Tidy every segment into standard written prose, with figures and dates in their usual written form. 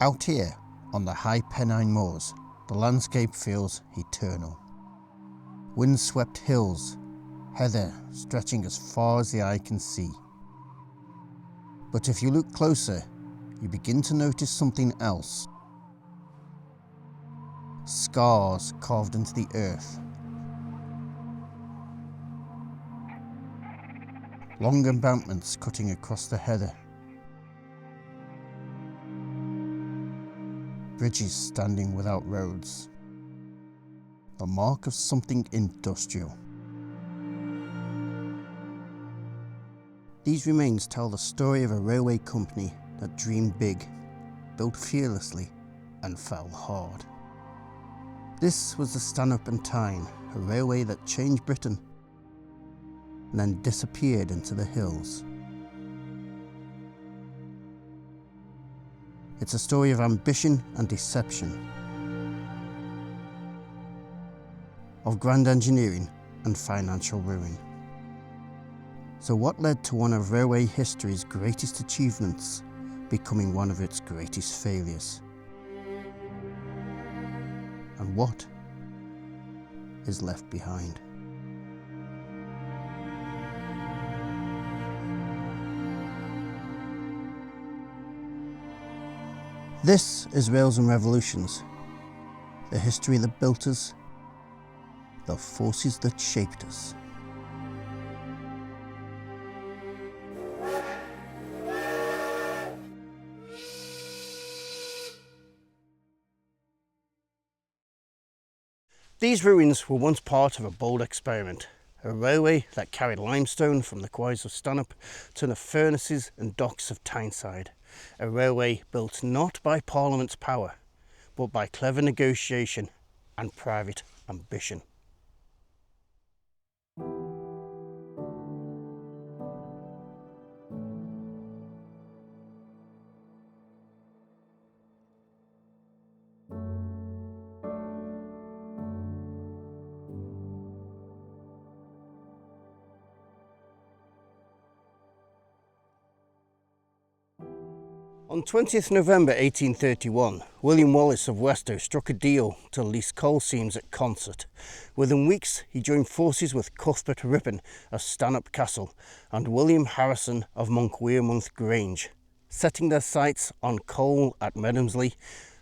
Out here, on the high Pennine moors, the landscape feels eternal. Windswept hills, heather stretching as far as the eye can see. But if you look closer, you begin to notice something else. Scars carved into the earth. Long embankments cutting across the heather. Bridges standing without roads. The mark of something industrial. These remains tell the story of a railway company that dreamed big, built fearlessly, and fell hard. This was the Stanhope Tyne, a railway that changed Britain and then disappeared into the hills. It's a story of ambition and deception, of grand engineering and financial ruin. So what led to one of railway history's greatest achievements becoming one of its greatest failures? And what is left behind? This is Rails and Revolutions, the history that built us, the forces that shaped us. These ruins were once part of a bold experiment, a railway that carried limestone from the quarries of Stanhope to the furnaces and docks of Tyneside, a railway built not by Parliament's power, but by clever negotiation and private ambition. On 20th November 1831, William Wallace of Westow struck a deal to lease coal seams at Consett. Within weeks, he joined forces with Cuthbert Ripon of Stanhope Castle and William Harrison of Monkwearmouth Grange, setting their sights on coal at Medhamsley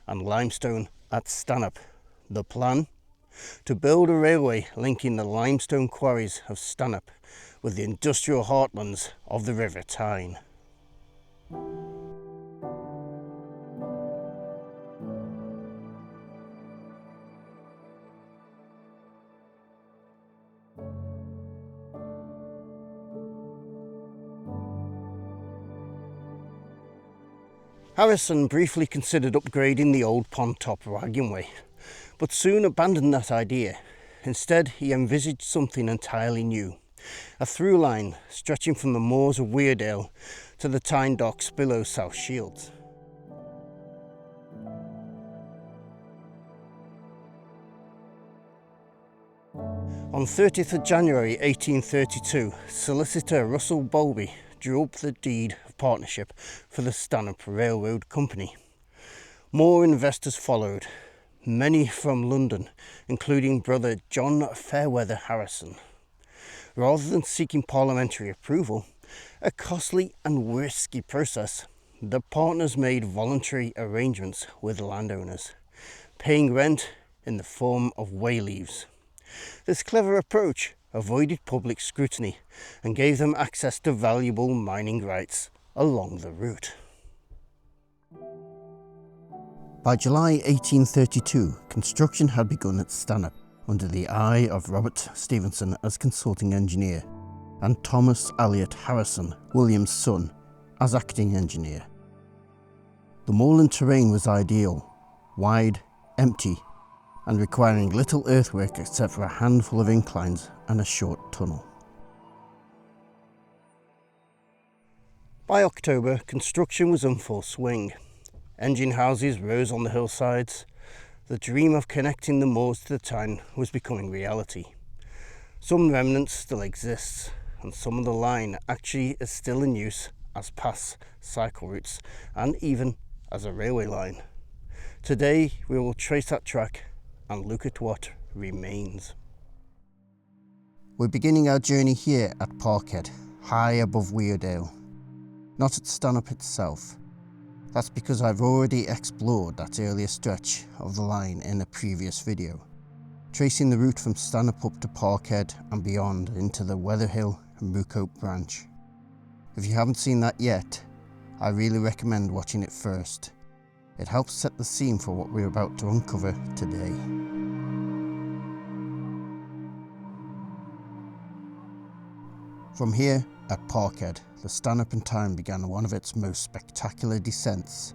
and limestone at Stanhope. The plan? To build a railway linking the limestone quarries of Stanhope with the industrial heartlands of the River Tyne. Harrison briefly considered upgrading the old pond top wagonway, but soon abandoned that idea. Instead, he envisaged something entirely new, a through line stretching from the moors of Weardale to the Tyne docks below South Shields. On 30th of January 1832, solicitor Russell Bowlby drew up the deed of partnership for the Stanhope Railroad Company. More investors followed, many from London, including brother John Fairweather Harrison. Rather than seeking parliamentary approval, a costly and risky process, the partners made voluntary arrangements with landowners, paying rent in the form of wayleaves. This clever approach avoided public scrutiny and gave them access to valuable mining rights along the route. By July 1832, construction had begun at Stanhope under the eye of Robert Stephenson as consulting engineer and Thomas Elliot Harrison, William's son, as acting engineer. The moorland terrain was ideal, wide, empty, and requiring little earthwork except for a handful of inclines and a short tunnel. By October, construction was in full swing. Engine houses rose on the hillsides. The dream of connecting the moors to the Tyne was becoming reality. Some remnants still exist, and some of the line actually is still in use as pass cycle routes and even as a railway line. Today we will trace that track and look at what remains. We're beginning our journey here at Parkhead, high above Weardale, not at Stanhope itself. That's because I've already explored that earlier stretch of the line in a previous video, tracing the route from Stanhope up to Parkhead and beyond into the Weatherhill and Moocope branch. If you haven't seen that yet, I really recommend watching it first. It helps set the scene for what we're about to uncover today. From here, at Parkhead, the Stanhope Tyne began one of its most spectacular descents,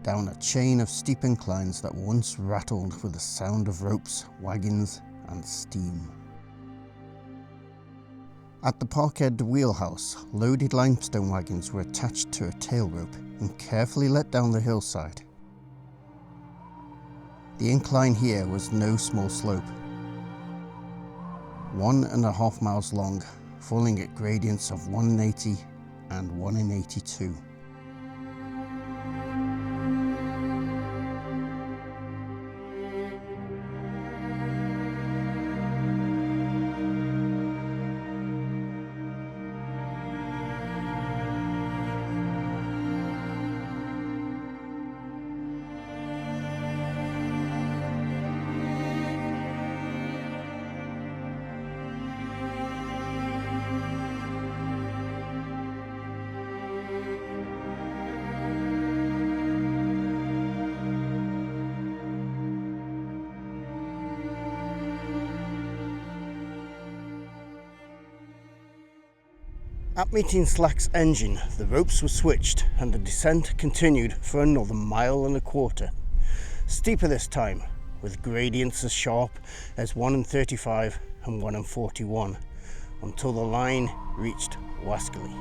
down a chain of steep inclines that once rattled with the sound of ropes, wagons and steam. At the Parkhead wheelhouse, loaded limestone wagons were attached to a tail rope and carefully let down the hillside. The incline here was no small slope, 1.5 miles long, falling at gradients of 1 in 80 and 1 in 82. At meeting slack's engine, the ropes were switched and the descent continued for another 1.25 miles, steeper this time, with gradients as sharp as 1 in 35 and 1 in 41, until the line reached Wascally.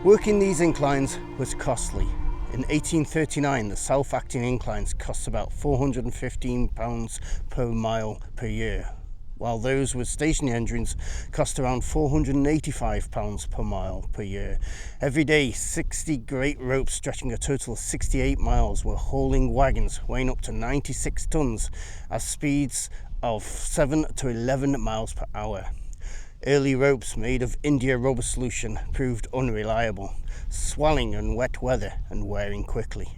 Working these inclines was costly. In 1839, the self-acting inclines cost about £415 per mile per year, while those with stationary engines cost around £485 per mile per year. Every day, 60 great ropes stretching a total of 68 miles were hauling wagons weighing up to 96 tonnes at speeds of 7 to 11 miles per hour. Early ropes made of India rubber solution proved unreliable, swelling in wet weather and wearing quickly.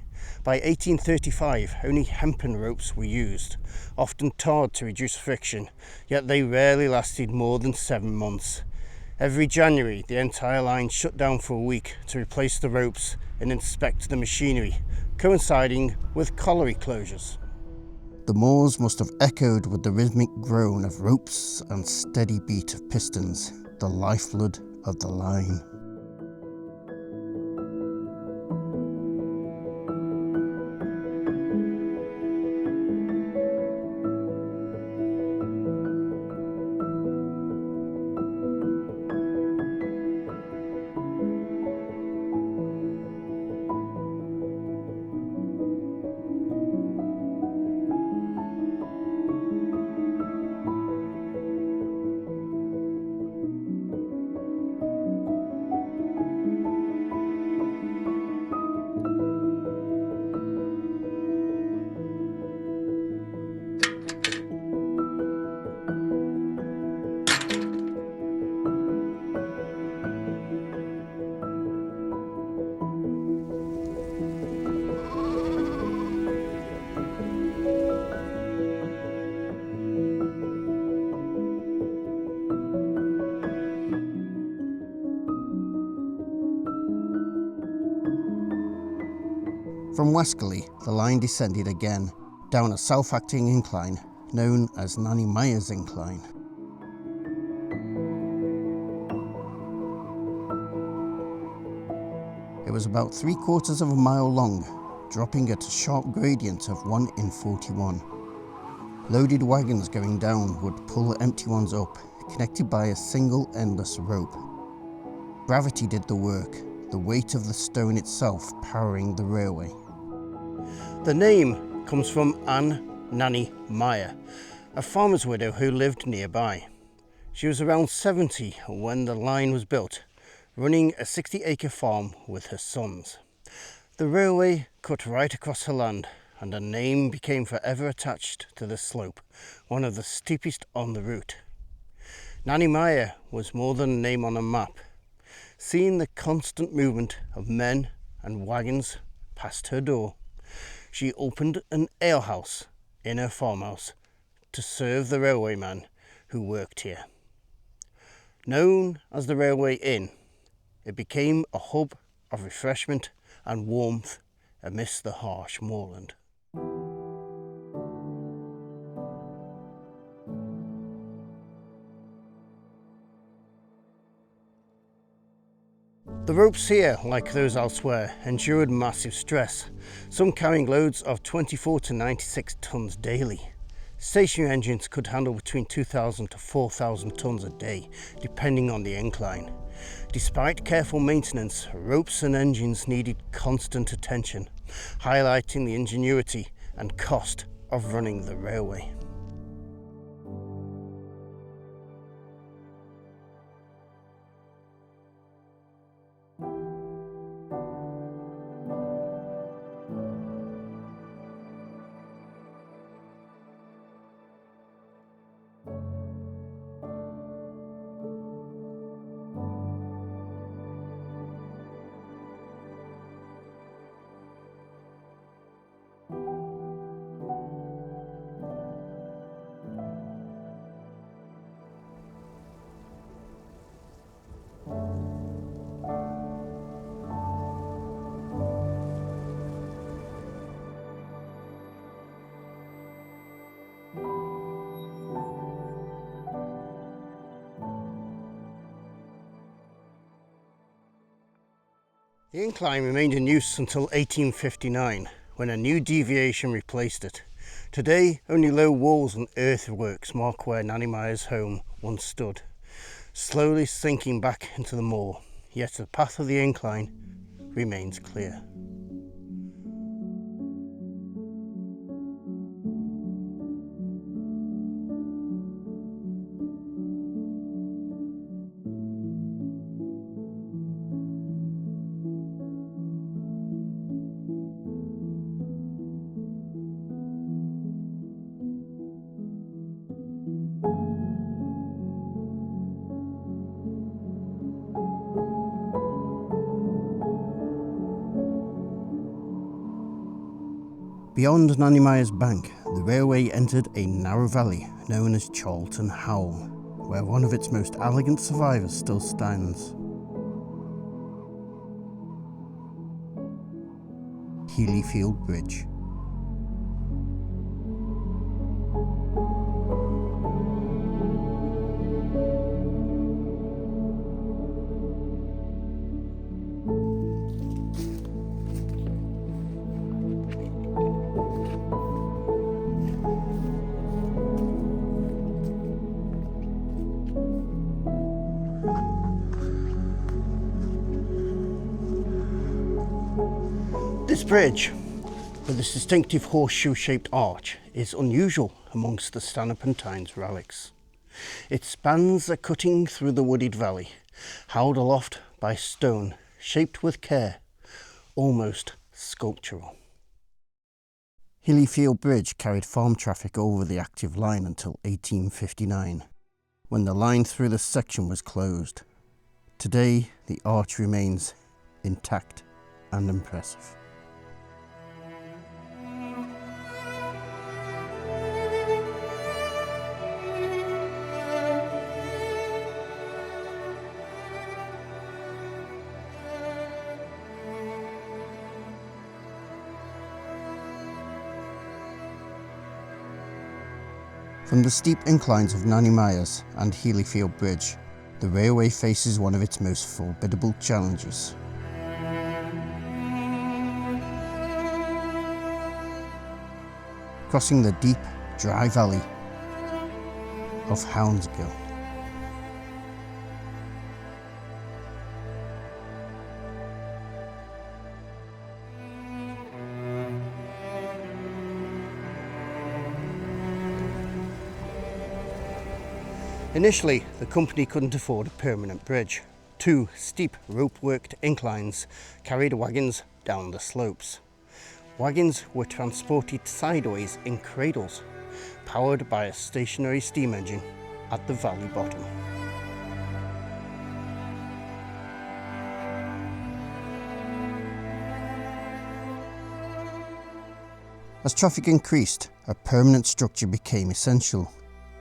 By 1835, only hempen ropes were used, often tarred to reduce friction, yet they rarely lasted more than 7 months. Every January, the entire line shut down for a week to replace the ropes and inspect the machinery, coinciding with colliery closures. The moors must have echoed with the rhythmic groan of ropes and steady beat of pistons, the lifeblood of the line. From Wascally, the line descended again, down a self-acting incline known as Nanny Incline. It was about 3/4 of a mile long, dropping at a sharp gradient of 1 in 41. Loaded wagons going down would pull empty ones up, connected by a single endless rope. Gravity did the work, the weight of the stone itself powering the railway. The name comes from Nanny Meyer, a farmer's widow who lived nearby. She was around 70 when the line was built, running a 60-acre farm with her sons. The railway cut right across her land, and her name became forever attached to the slope, one of the steepest on the route. Nanny Meyer was more than a name on a map. Seeing the constant movement of men and wagons past her door, she opened an alehouse in her farmhouse to serve the railwayman who worked here. Known as the Railway Inn, it became a hub of refreshment and warmth amidst the harsh moorland. The ropes here, like those elsewhere, endured massive stress, some carrying loads of 24 to 96 tonnes daily. Stationary engines could handle between 2,000 to 4,000 tonnes a day, depending on the incline. Despite careful maintenance, ropes and engines needed constant attention, highlighting the ingenuity and cost of running the railway. The incline remained in use until 1859, when a new deviation replaced it. Today, only low walls and earthworks mark where Nanny Meyer's home once stood, slowly sinking back into the moor, yet the path of the incline remains clear. Beyond Nanny Meyer's bank, the railway entered a narrow valley known as Charlton Howl, where one of its most elegant survivors still stands. Healeyfield Bridge. This bridge, with its distinctive horseshoe-shaped arch, is unusual amongst the Stanhope Tyne relics. It spans a cutting through the wooded valley, held aloft by stone, shaped with care, almost sculptural. Healeyfield Bridge carried farm traffic over the active line until 1859, when the line through this section was closed. Today, the arch remains intact and impressive. From the steep inclines of Nanny Meyer's and Healeyfield Bridge, the railway faces one of its most formidable challenges. Crossing the deep, dry valley of Hownsgill. Initially, the company couldn't afford a permanent bridge, 2 steep rope-worked inclines carried wagons down the slopes. Wagons were transported sideways in cradles, powered by a stationary steam engine at the valley bottom. As traffic increased, a permanent structure became essential.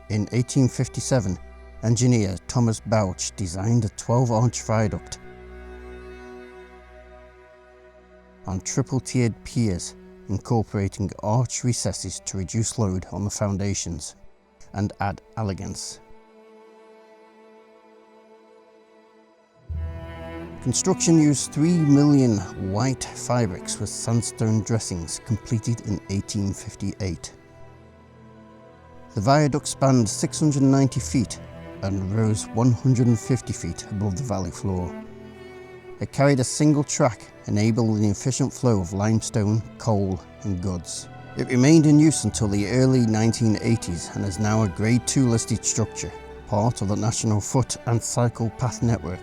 In 1857, engineer Thomas Bouch designed a 12-arch viaduct on triple-tiered piers, incorporating arch recesses to reduce load on the foundations and add elegance. Construction used 3 million white fabrics with sandstone dressings, completed in 1858. The viaduct spanned 690 feet and rose 150 feet above the valley floor. It carried a single track, enabling the efficient flow of limestone, coal and goods. It remained in use until the early 1980s and is now a Grade 2 listed structure, part of the National Foot and Cycle Path Network.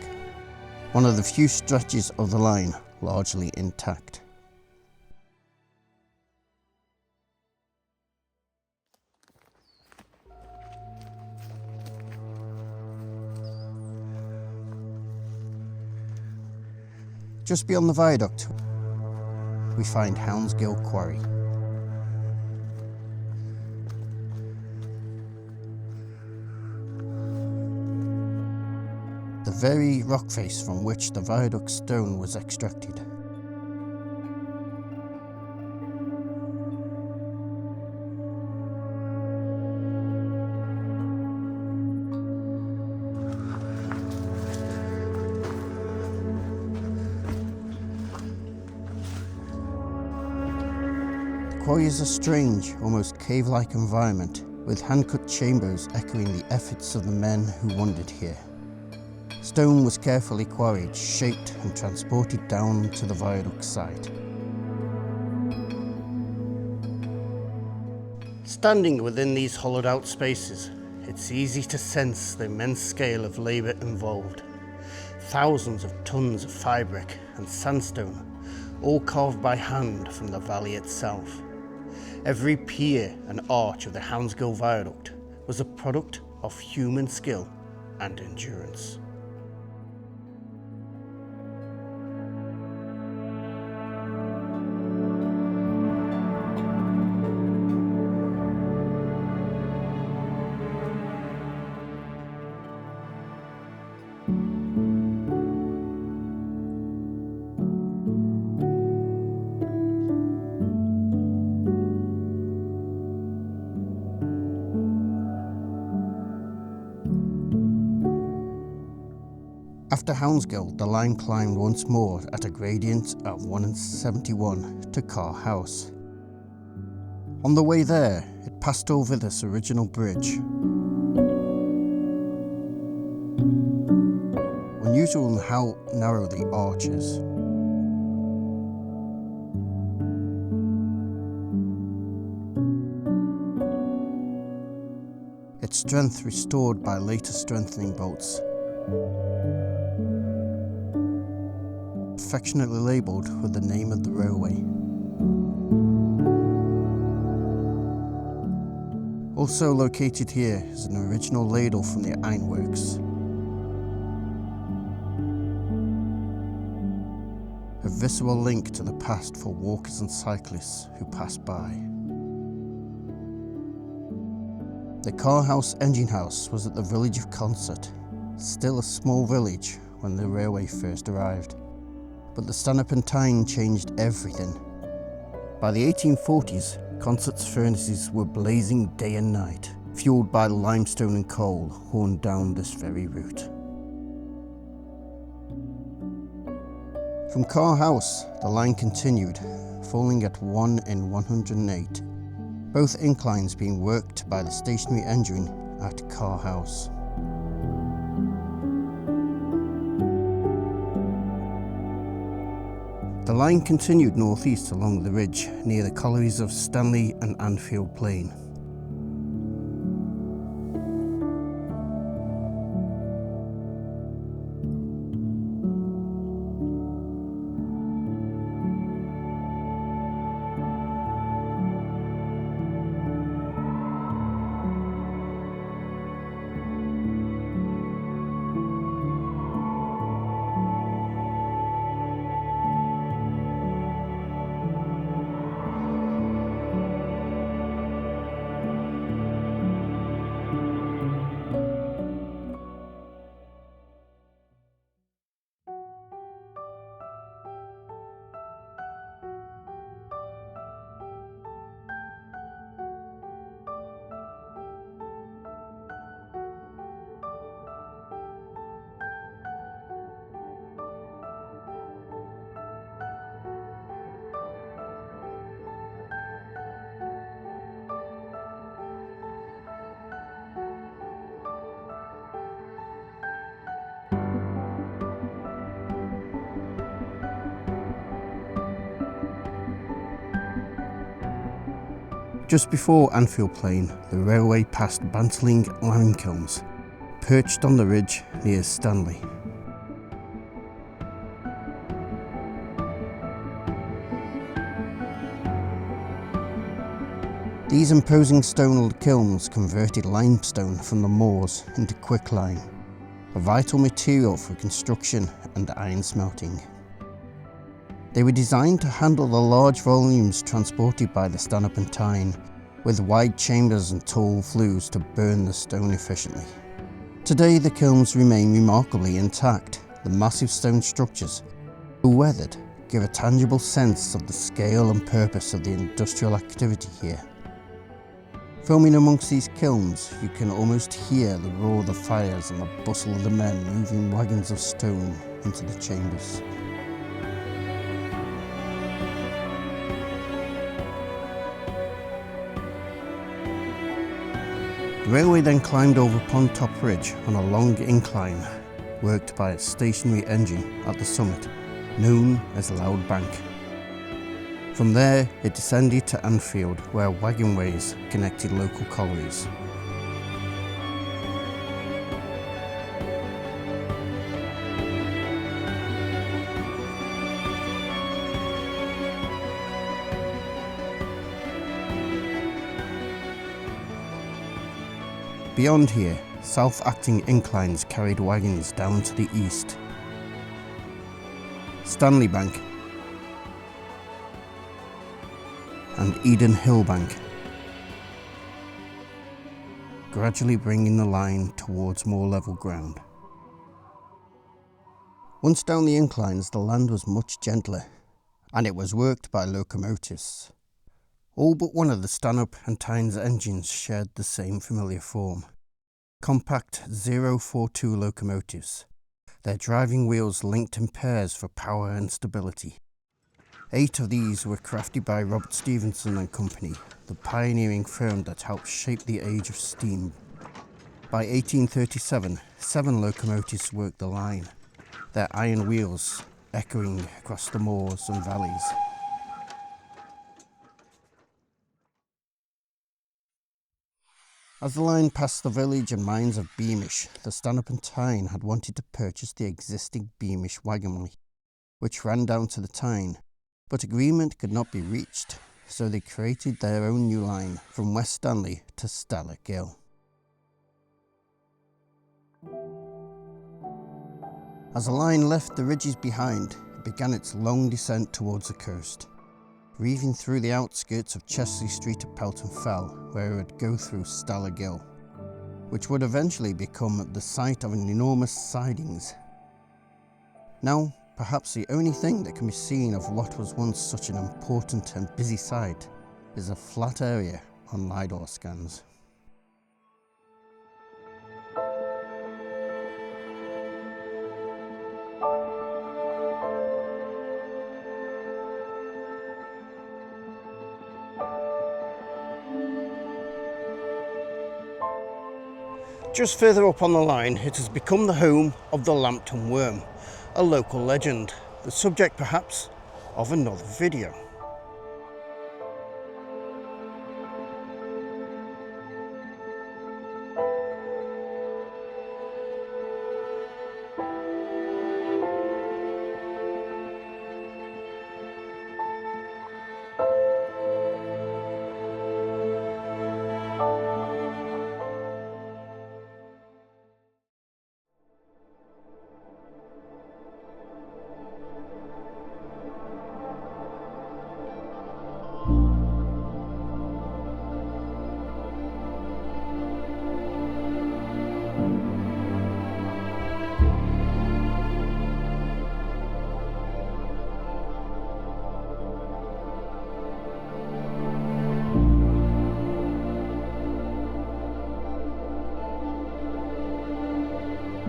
One of the few stretches of the line largely intact. Just beyond the viaduct, we find Hownsgill Quarry. The very rock face from which the viaduct stone was extracted. The quarry is a strange, almost cave-like environment, with hand-cut chambers echoing the efforts of the men who wandered here. Stone was carefully quarried, shaped and transported down to the viaduct site. Standing within these hollowed out spaces, it's easy to sense the immense scale of labour involved. Thousands of tons of fabric and sandstone, all carved by hand from the valley itself. Every pier and arch of the Hownsgill Viaduct was a product of human skill and endurance. After Hownsgill, the line climbed once more at a gradient of 171 to Carrhouse. On the way there, it passed over this original bridge. Unusual in how narrow the arch is. Its strength restored by later strengthening bolts. Affectionately labelled with the name of the railway. Also located here is an original ladle from the ironworks. A visceral link to the past for walkers and cyclists who pass by. The Carrhouse engine house was at the village of Consett, still a small village when the railway first arrived. But the Stanhope Tyne changed everything. By the 1840s, Consett's furnaces were blazing day and night, fueled by limestone and coal hauled down this very route. From Carrhouse, the line continued, falling at 1 in 108, both inclines being worked by the stationary engine at Carrhouse. The line continued northeast along the ridge near the collieries of Stanley and Annfield Plain. Just before Annfield Plain, the railway passed bantling Limekilns, perched on the ridge near Stanley. These imposing stone kilns converted limestone from the moors into quicklime, a vital material for construction and iron smelting. They were designed to handle the large volumes transported by the Stanhope Tyne, with wide chambers and tall flues to burn the stone efficiently. Today the kilns remain remarkably intact. The massive stone structures, though weathered, give a tangible sense of the scale and purpose of the industrial activity here. Filming amongst these kilns, you can almost hear the roar of the fires and the bustle of the men moving wagons of stone into the chambers. The railway then climbed over Pond Top Ridge on a long incline, worked by a stationary engine at the summit, known as Loud Bank. From there, it descended to Annfield, where wagonways connected local collieries. Beyond here, self-acting inclines carried wagons down to the east. Stanley Bank and Eden Hill Bank, gradually bringing the line towards more level ground. Once down the inclines, the land was much gentler, and it was worked by locomotives. All but one of the Stanhope and Tyne's engines shared the same familiar form. Compact 042 locomotives, their driving wheels linked in pairs for power and stability. 8 of these were crafted by Robert Stephenson and Company, the pioneering firm that helped shape the age of steam. By 1837, 7 locomotives worked the line, their iron wheels echoing across the moors and valleys. As the line passed the village and mines of Beamish, the Stanhope Tyne had wanted to purchase the existing Beamish wagonway, which ran down to the Tyne, but agreement could not be reached, so they created their own new line from West Stanley to Stella Gill. As the line left the ridges behind, it began its long descent towards the coast, weaving through the outskirts of Chesley Street at Pelton Fell, where it would go through Stella Gill, which would eventually become the site of an enormous sidings. Now, perhaps the only thing that can be seen of what was once such an important and busy site is a flat area on LiDAR scans. Just further up on the line, it has become the home of the Lambton Worm, a local legend, the subject perhaps of another video.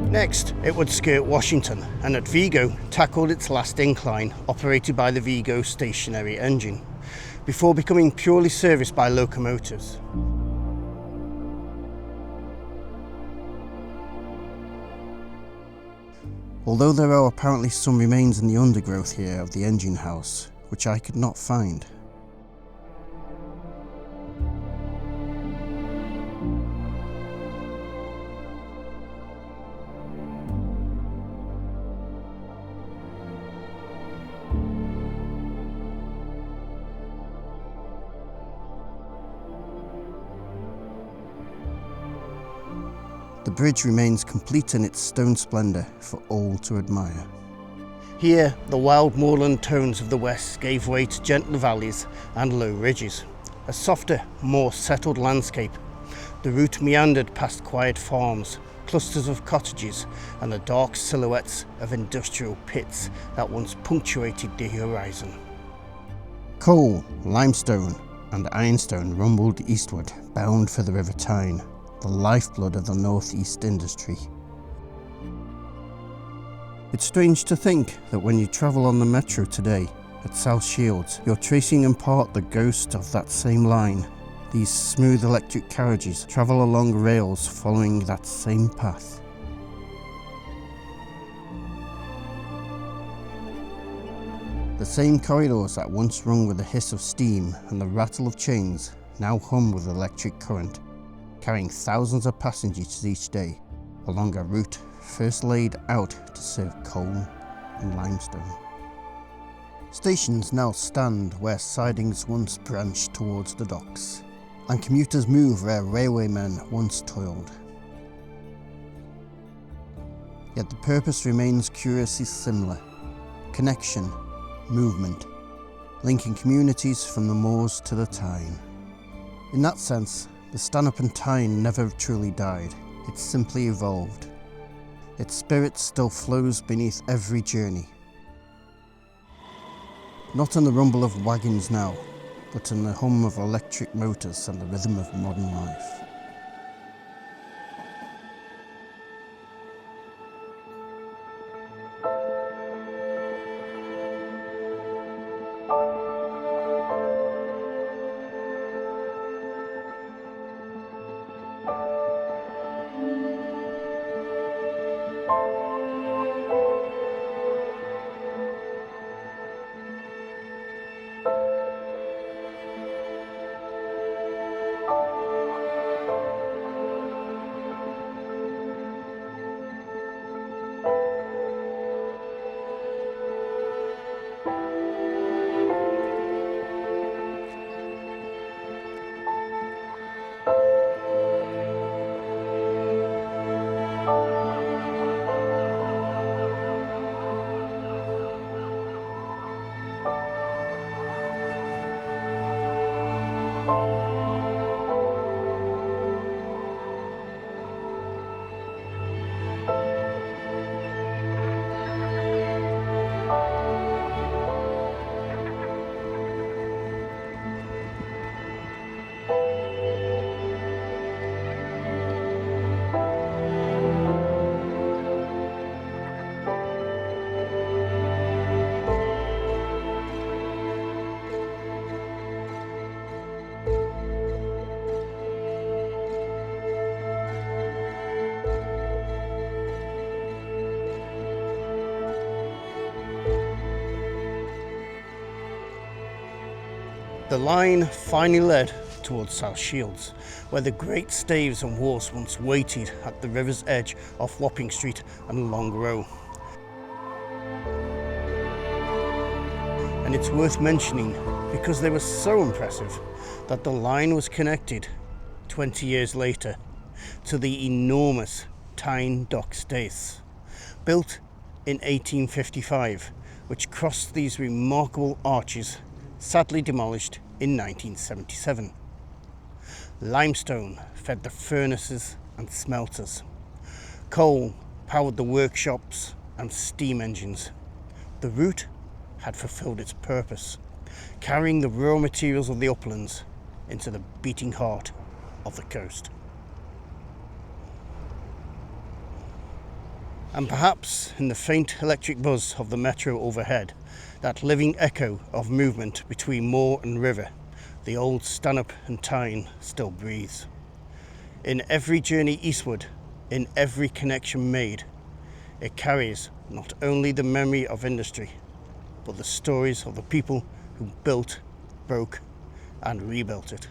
Next, it would skirt Washington, and at Vigo tackled its last incline, operated by the Vigo stationary engine, before becoming purely serviced by locomotives. Although there are apparently some remains in the undergrowth here of the engine house, which I could not find. bridge remains complete in its stone splendour for all to admire. Here, the wild moorland tones of the west gave way to gentler valleys and low ridges, a softer, more settled landscape. The route meandered past quiet farms, clusters of cottages, and the dark silhouettes of industrial pits that once punctuated the horizon. Coal, limestone, and ironstone rumbled eastward, bound for the River Tyne, the lifeblood of the northeast industry. It's strange to think that when you travel on the metro today at South Shields, you're tracing in part the ghost of that same line. These smooth electric carriages travel along rails following that same path. The same corridors that once rung with the hiss of steam and the rattle of chains now hum with electric current, carrying thousands of passengers each day along a route first laid out to serve coal and limestone. Stations now stand where sidings once branched towards the docks, and commuters move where railwaymen once toiled. Yet the purpose remains curiously similar: connection, movement, linking communities from the moors to the Tyne. In that sense, the Stanhope Tyne never truly died, it simply evolved. Its spirit still flows beneath every journey. Not in the rumble of wagons now, but in the hum of electric motors and the rhythm of modern life. The line finally led towards South Shields, where the great staves and wharfs once waited at the river's edge off Wapping Street and Long Row. And it's worth mentioning because they were so impressive that the line was connected 20 years later to the enormous Tyne Dock Staithes, built in 1855, which crossed these remarkable arches, sadly demolished in 1977. Limestone fed the furnaces and smelters. Coal powered the workshops and steam engines. The route had fulfilled its purpose, carrying the raw materials of the uplands into the beating heart of the coast. And perhaps in the faint electric buzz of the metro overhead, that living echo of movement between moor and river, the old Stanhope Tyne still breathes. In every journey eastward, in every connection made, it carries not only the memory of industry, but the stories of the people who built, broke, and rebuilt it.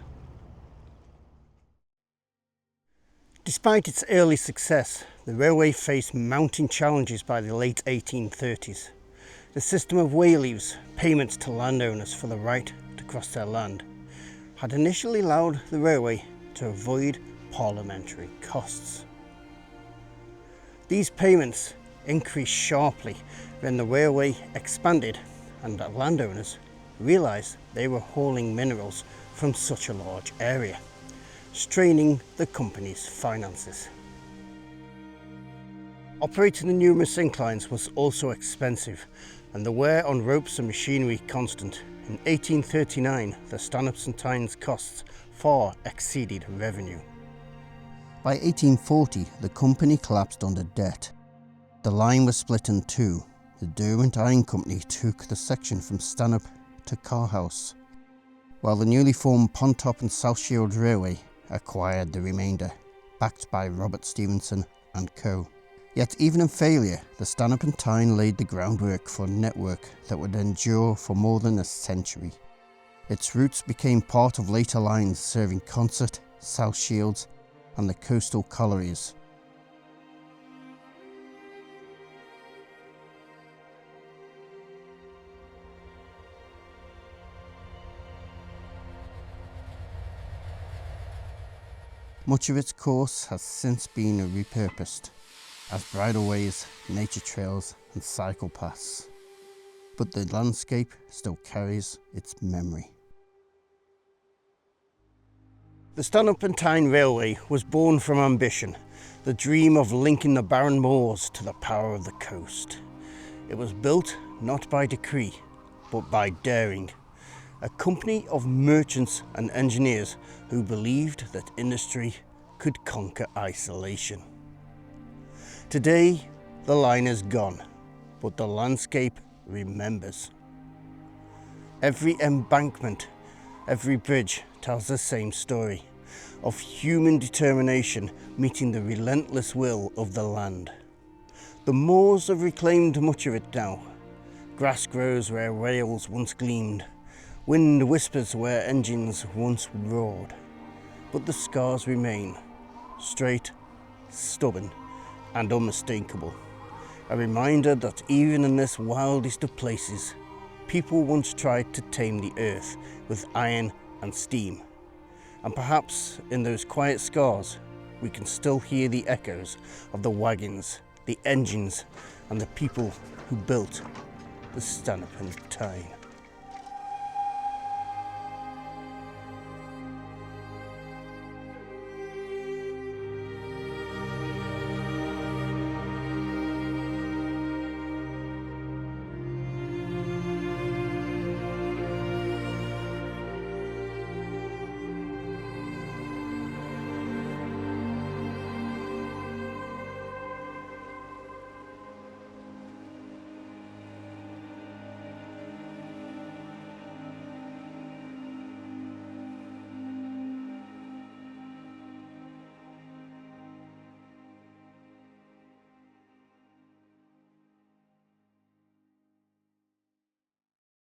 Despite its early success, the railway faced mounting challenges by the late 1830s. The system of wayleaves, payments to landowners for the right to cross their land, had initially allowed the railway to avoid parliamentary costs. These payments increased sharply when the railway expanded and the landowners realised they were hauling minerals from such a large area, straining the company's finances. Operating the numerous inclines was also expensive, and the wear on ropes and machinery constant. In 1839, the Stanhope Tyne's costs far exceeded revenue. By 1840, the company collapsed under debt. The line was split in two. The Durham Iron Company took the section from Stanhope to Carrhouse, while the newly formed Pontop and South Shields Railway acquired the remainder, backed by Robert Stephenson and Co. Yet even in failure, the Stanhope Tyne laid the groundwork for a network that would endure for more than a century. Its routes became part of later lines serving Consett, South Shields and the coastal collieries. Much of its course has since been repurposed as bridleways, nature trails and cycle paths, but the landscape still carries its memory. The Stanhope Tyne Railway was born from ambition, the dream of linking the barren moors to the power of the coast. It was built not by decree, but by daring, a company of merchants and engineers who believed that industry could conquer isolation. Today, the line is gone, but the landscape remembers. Every embankment, every bridge tells the same story of human determination meeting the relentless will of the land. The moors have reclaimed much of it now. Grass grows where rails once gleamed. Wind whispers where engines once roared. But the scars remain, straight, stubborn, and unmistakable. A reminder that even in this wildest of places, people once tried to tame the earth with iron and steam. And perhaps in those quiet scars, we can still hear the echoes of the wagons, the engines, and the people who built the Stanhope Tyne.